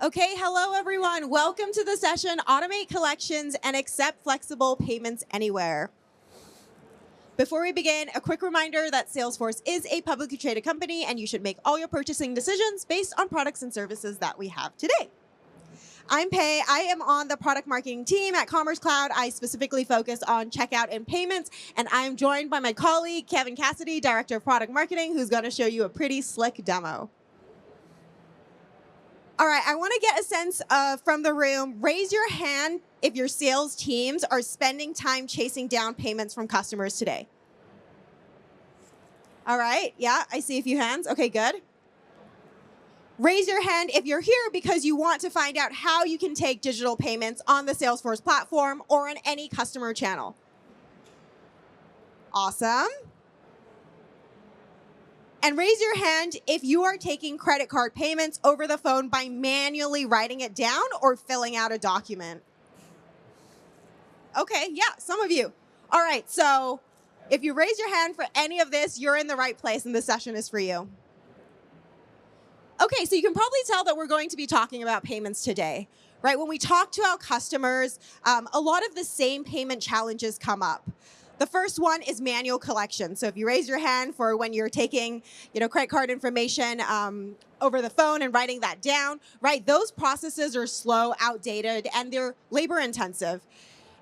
Okay, hello everyone. Welcome to the session, Automate Collections and Accept Flexible Payments Anywhere. Before we begin, a quick reminder that Salesforce is a publicly traded company and you should make all your purchasing decisions based on products and services that we have today. I'm Pei. I am on the product marketing team at Commerce Cloud. I specifically focus on checkout and payments, and I'm joined by my colleague, Kevin Cassidy, Director of Product Marketing, who's going to show you a pretty slick demo. All right, I want to get a sense from the room. Raise your hand if your sales teams are spending time chasing down payments from customers today. All right, yeah, I see a few hands. Okay, good. Raise your hand if you're here because you want to find out how you can take digital payments on the Salesforce platform or on any customer channel. Awesome. And raise your hand if you are taking credit card payments over the phone by manually writing it down or filling out a document. Okay, yeah, some of you. All right, so if you raise your hand for any of this, you're in the right place and this session is for you. Okay, so you can probably tell that we're going to be talking about payments today, right? When we talk to our customers, a lot of the same payment challenges come up. The first one is manual collection. So if you raise your hand for when you're taking, credit card information over the phone and writing that down, right? Those processes are slow, outdated, and they're labor intensive.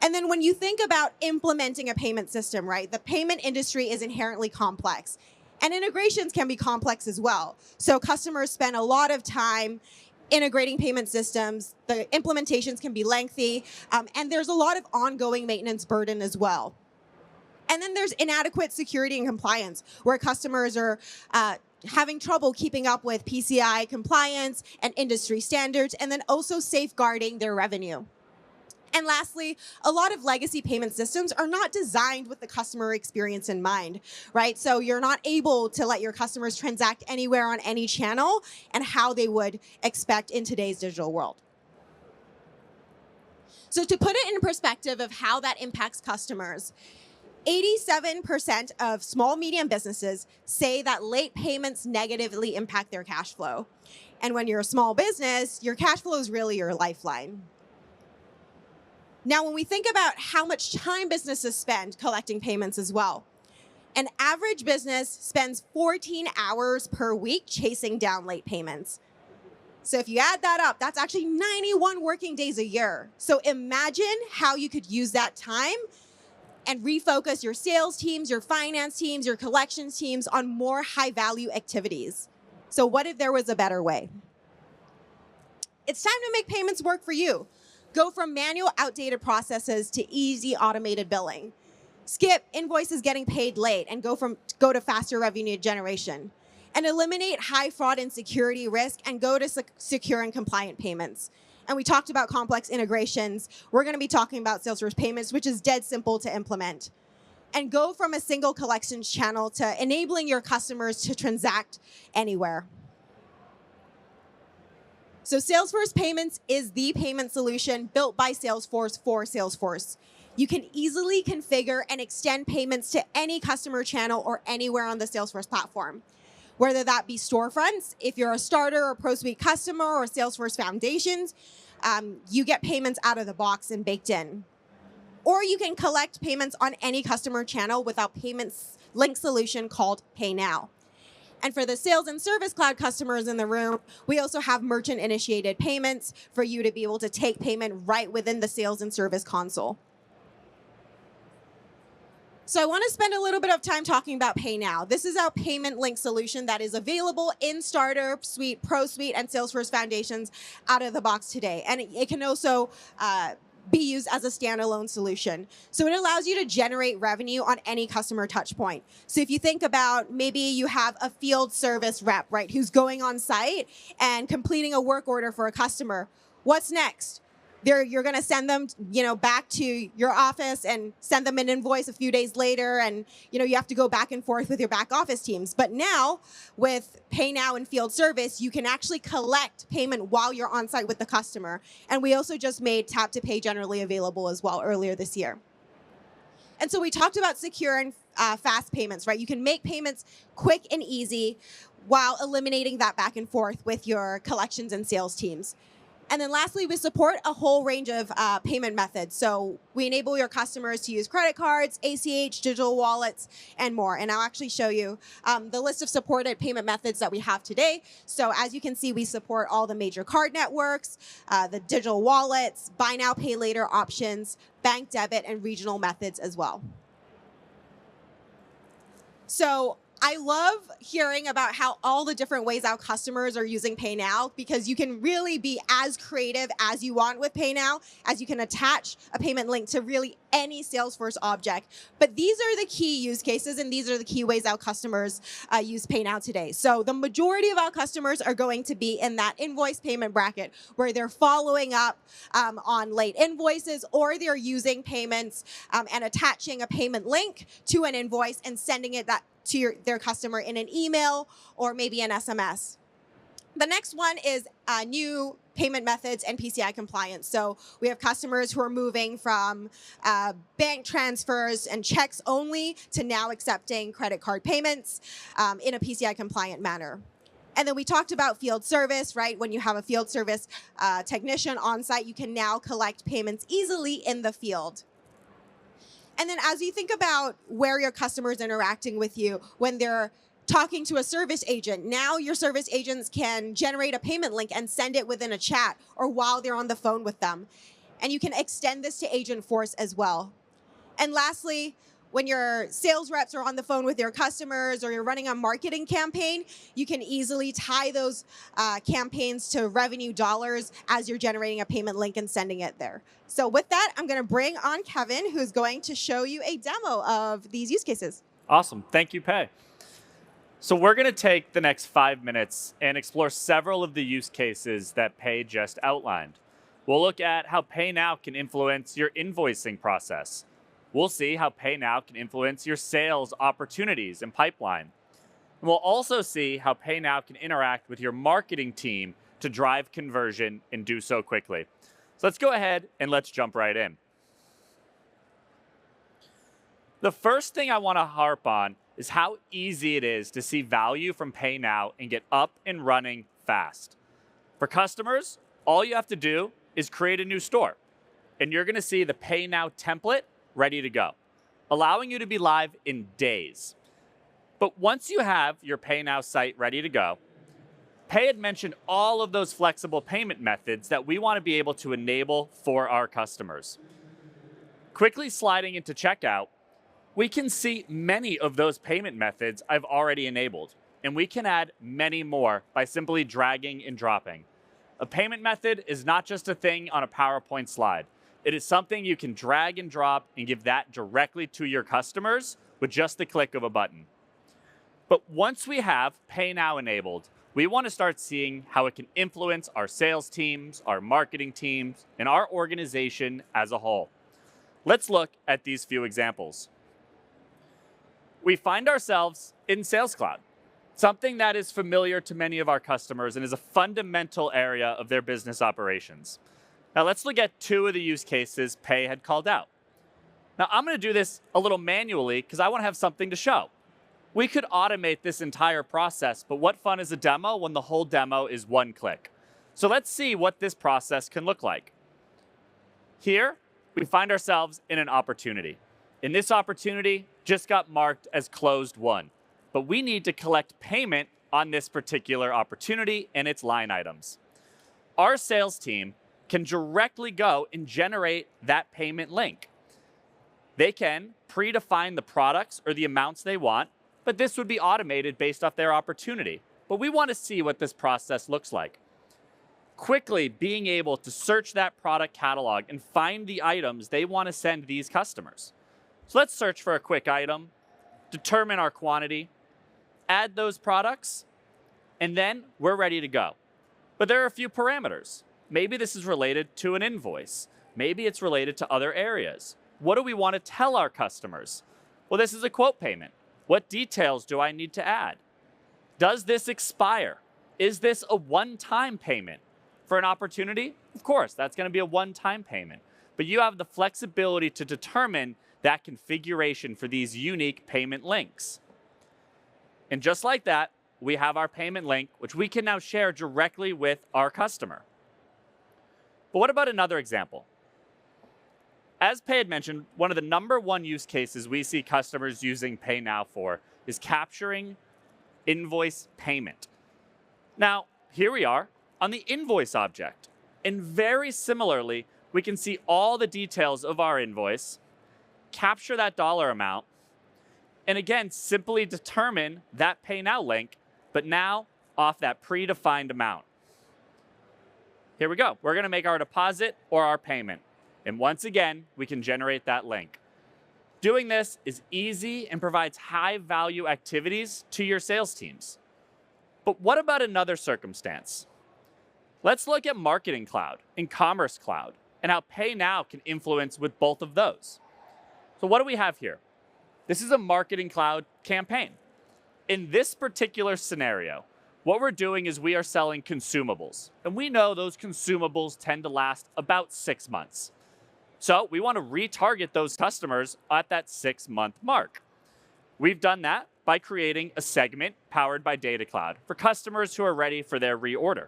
And then when you think about implementing a payment system, right? The payment industry is inherently complex. And integrations can be complex as well. So customers spend a lot of time integrating payment systems. The implementations can be lengthy. And there's a lot of ongoing maintenance burden as well. And then there's inadequate security and compliance, where customers are having trouble keeping up with PCI compliance and industry standards, and then also safeguarding their revenue. And lastly, a lot of legacy payment systems are not designed with the customer experience in mind, right? So you're not able to let your customers transact anywhere on any channel and how they would expect in today's digital world. So to put it in perspective of how that impacts customers, 87% of small, medium businesses say that late payments negatively impact their cash flow. And when you're a small business, your cash flow is really your lifeline. Now, when we think about how much time businesses spend collecting payments as well, an average business spends 14 hours per week chasing down late payments. So if you add that up, that's actually 91 working days a year. So imagine how you could use that time and refocus your sales teams, your finance teams, your collections teams on more high-value activities. So what if there was a better way? It's time to make payments work for you. Go from manual, outdated processes to easy automated billing. Skip invoices getting paid late and go to faster revenue generation. And eliminate high fraud and security risk and go to secure and compliant payments. And we talked about complex integrations. We're going to be talking about Salesforce Payments, which is dead simple to implement. And go from a single collections channel to enabling your customers to transact anywhere. So Salesforce Payments is the payment solution built by Salesforce for Salesforce. You can easily configure and extend payments to any customer channel or anywhere on the Salesforce platform. Whether that be storefronts, if you're a starter or Pro Suite customer or Salesforce Foundations, you get payments out of the box and baked in. Or you can collect payments on any customer channel with our payments link solution called Pay Now. And for the Sales and Service Cloud customers in the room, we also have merchant-initiated payments for you to be able to take payment right within the Sales and Service console. So I want to spend a little bit of time talking about Pay Now. This is our payment link solution that is available in Starter Suite, Pro Suite, and Salesforce Foundations out of the box today. And it can also be used as a standalone solution. So it allows you to generate revenue on any customer touch point. So if you think about maybe you have a field service rep, right, who's going on site and completing a work order for a customer, what's next? You're going to send them, back to your office and send them an invoice a few days later, and you have to go back and forth with your back office teams. But now, with Pay Now and Field Service, you can actually collect payment while you're on site with the customer. And we also just made Tap to Pay generally available as well earlier this year. And so we talked about secure and fast payments, right? You can make payments quick and easy while eliminating that back and forth with your collections and sales teams. And then lastly, we support a whole range of payment methods. So we enable your customers to use credit cards, ACH, digital wallets, and more. And I'll actually show you the list of supported payment methods that we have today. So as you can see, we support all the major card networks, the digital wallets, buy now, pay later options, bank debit, and regional methods as well. So I love hearing about how all the different ways our customers are using Pay Now, because you can really be as creative as you want with Pay Now, as you can attach a payment link to really any Salesforce object. But these are the key use cases, and these are the key ways our customers use Pay Now today. So the majority of our customers are going to be in that invoice payment bracket, where they're following up on late invoices, or they're using payments and attaching a payment link to an invoice and sending it to their customer in an email or maybe an SMS. The next one is new payment methods and PCI compliance. So we have customers who are moving from bank transfers and checks only to now accepting credit card payments in a PCI compliant manner. And then we talked about field service, right? When you have a field service technician on site, you can now collect payments easily in the field. And then as you think about where your customers interacting with you, when they're talking to a service agent, now your service agents can generate a payment link and send it within a chat or while they're on the phone with them. And you can extend this to Agentforce as well. And lastly, when your sales reps are on the phone with their customers or you're running a marketing campaign, you can easily tie those campaigns to revenue dollars as you're generating a payment link and sending it there. So with that, I'm going to bring on Kevin, who's going to show you a demo of these use cases. Awesome. Thank you, Pei. So we're going to take the next 5 minutes and explore several of the use cases that Pei just outlined. We'll look at how Pay Now can influence your invoicing process. We'll see how Pay Now can influence your sales opportunities and pipeline. And we'll also see how Pay Now can interact with your marketing team to drive conversion and do so quickly. So let's go ahead and let's jump right in. The first thing I want to harp on is how easy it is to see value from Pay Now and get up and running fast. For customers, all you have to do is create a new store, and you're going to see the Pay Now template ready to go, allowing you to be live in days. But once you have your Pay Now site ready to go, Pei had mentioned all of those flexible payment methods that we want to be able to enable for our customers. Quickly sliding into checkout, we can see many of those payment methods I've already enabled, and we can add many more by simply dragging and dropping. A payment method is not just a thing on a PowerPoint slide. It is something you can drag and drop and give that directly to your customers with just the click of a button. But once we have Pay Now enabled, we want to start seeing how it can influence our sales teams, our marketing teams, and our organization as a whole. Let's look at these few examples. We find ourselves in Sales Cloud, something that is familiar to many of our customers and is a fundamental area of their business operations. Now let's look at two of the use cases Pei had called out. Now I'm going to do this a little manually because I want to have something to show. We could automate this entire process, but what fun is a demo when the whole demo is one click? So let's see what this process can look like. Here, we find ourselves in an opportunity. And this opportunity just got marked as closed won, but we need to collect payment on this particular opportunity and its line items. Our sales team can directly go and generate that payment link. They can predefine the products or the amounts they want, but this would be automated based off their opportunity. But we want to see what this process looks like. Quickly being able to search that product catalog and find the items they want to send these customers. So let's search for a quick item, determine our quantity, add those products, and then we're ready to go. But there are a few parameters. Maybe this is related to an invoice. Maybe it's related to other areas. What do we want to tell our customers? Well, this is a quote payment. What details do I need to add? Does this expire? Is this a one-time payment? For an opportunity, of course, that's going to be a one-time payment. But you have the flexibility to determine that configuration for these unique payment links. And just like that, we have our payment link, which we can now share directly with our customer. But what about another example? As Pei had mentioned, one of the #1 use cases we see customers using Pay Now for is capturing invoice payment. Now, here we are on the invoice object. And very similarly, we can see all the details of our invoice, capture that dollar amount, and again, simply determine that Pay Now link, but now off that predefined amount. Here we go. We're going to make our deposit or our payment. And once again, we can generate that link. Doing this is easy and provides high-value activities to your sales teams. But what about another circumstance? Let's look at Marketing Cloud and Commerce Cloud and how Pay Now can influence with both of those. So what do we have here? This is a Marketing Cloud campaign. In this particular scenario, what we're doing is we are selling consumables. And we know those consumables tend to last about 6 months. So we want to retarget those customers at that 6-month mark. We've done that by creating a segment powered by Data Cloud for customers who are ready for their reorder.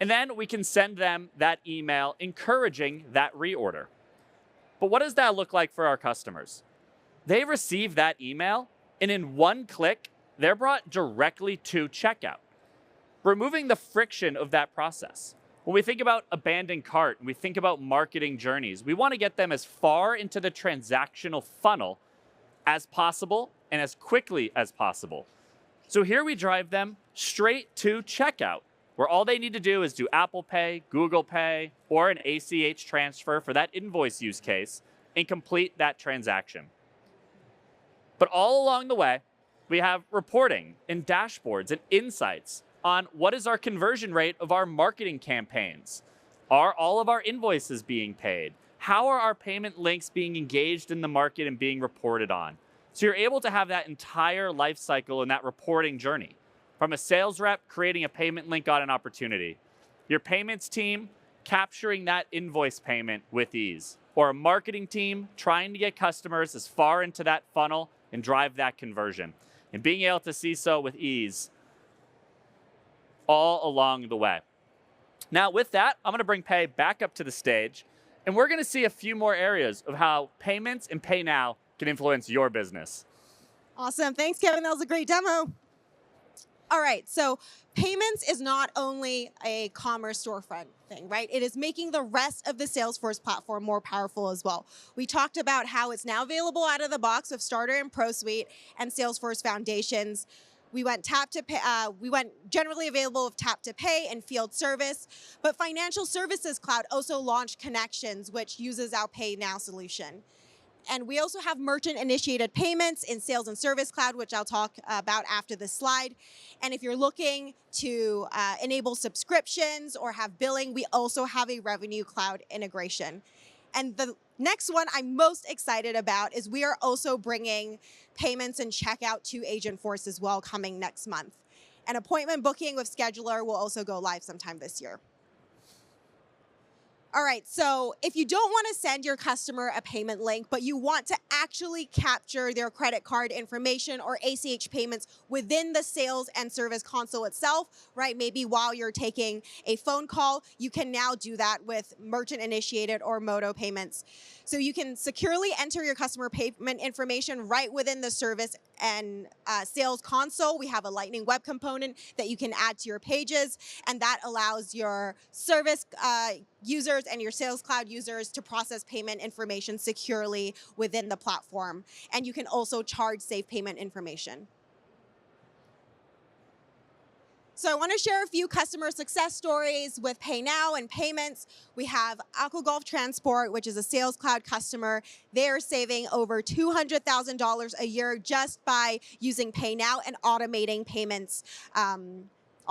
And then we can send them that email encouraging that reorder. But what does that look like for our customers? They receive that email, and in one click, they're brought directly to checkout, removing the friction of that process. When we think about abandoned cart and we think about marketing journeys, we want to get them as far into the transactional funnel as possible and as quickly as possible. So here we drive them straight to checkout, where all they need to do is do Apple Pay, Google Pay, or an ACH transfer for that invoice use case and complete that transaction. But all along the way, we have reporting and dashboards and insights on what is our conversion rate of our marketing campaigns. Are all of our invoices being paid? How are our payment links being engaged in the market and being reported on? So you're able to have that entire life cycle and that reporting journey. From a sales rep creating a payment link on an opportunity, your payments team capturing that invoice payment with ease, or a marketing team trying to get customers as far into that funnel and drive that conversion, and being able to see so with ease all along the way. Now, with that, I'm going to bring Pei back up to the stage, and we're going to see a few more areas of how payments and Pay Now can influence your business. Awesome. Thanks, Kevin. That was a great demo. All right, so payments is not only a commerce storefront thing, right? It is making the rest of the Salesforce platform more powerful as well. We talked about how it's now available out of the box with Starter and Pro Suite and Salesforce Foundations. We went generally available with Tap to Pay and Field Service, but Financial Services Cloud also launched Connections, which uses our Pay Now solution. And we also have merchant-initiated payments in Sales and Service Cloud, which I'll talk about after this slide. And if you're looking to enable subscriptions or have billing, we also have a Revenue Cloud integration. And the next one I'm most excited about is we are also bringing payments and checkout to Agentforce as well coming next month. And appointment booking with Scheduler will also go live sometime this year. All right, so if you don't want to send your customer a payment link, but you want to actually capture their credit card information or ACH payments within the sales and service console itself, right? Maybe while you're taking a phone call, you can now do that with merchant-initiated or Modo payments. So you can securely enter your customer payment information right within the service and sales console. We have a Lightning Web component that you can add to your pages, and that allows your service users and your Sales Cloud users to process payment information securely within the platform. And you can also charge safe payment information. So I want to share a few customer success stories with Pay Now and payments. We have Aqua Gulf Transport, which is a Sales Cloud customer. They are saving over $200,000 a year just by using Pay Now and automating payments on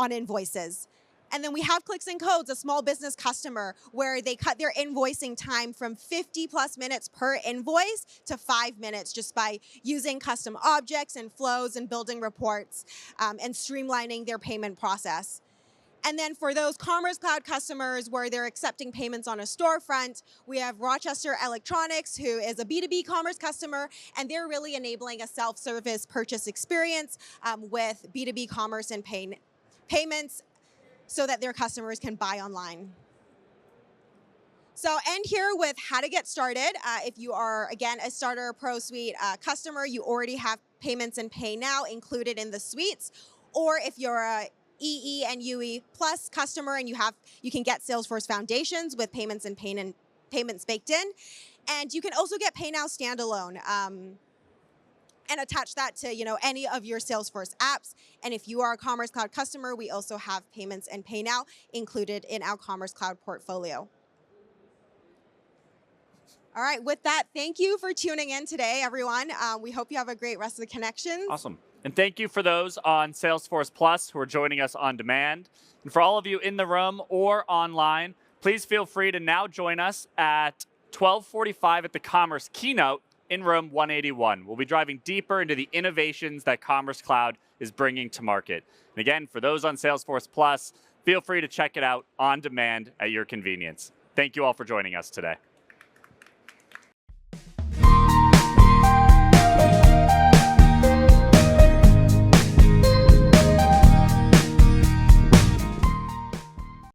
invoices. And then we have Clicks and Codes, a small business customer, where they cut their invoicing time from 50+ minutes per invoice to 5 minutes just by using custom objects and flows and building reports and streamlining their payment process. And then for those Commerce Cloud customers where they're accepting payments on a storefront, we have Rochester Electronics, who is a B2B commerce customer, and they're really enabling a self-service purchase experience with B2B commerce and payments so that their customers can buy online. So end here with how to get started. If you are, again, a Starter Pro Suite customer, you already have Payments and Pay Now included in the suites. Or if you're a EE and UE Plus customer and you can get Salesforce Foundations with Payments and Payments baked in. And you can also get Pay Now standalone. And attach that to any of your Salesforce apps. And if you are a Commerce Cloud customer, we also have Payments and Pay Now included in our Commerce Cloud portfolio. All right, with that, thank you for tuning in today, everyone. We hope you have a great rest of the connections. Awesome. And thank you for those on Salesforce Plus who are joining us on demand. And for all of you in the room or online, please feel free to now join us at 12:45 at the Commerce keynote in room 181. We'll be driving deeper into the innovations that Commerce Cloud is bringing to market. And again, for those on Salesforce Plus, feel free to check it out on demand at your convenience. Thank you all for joining us today.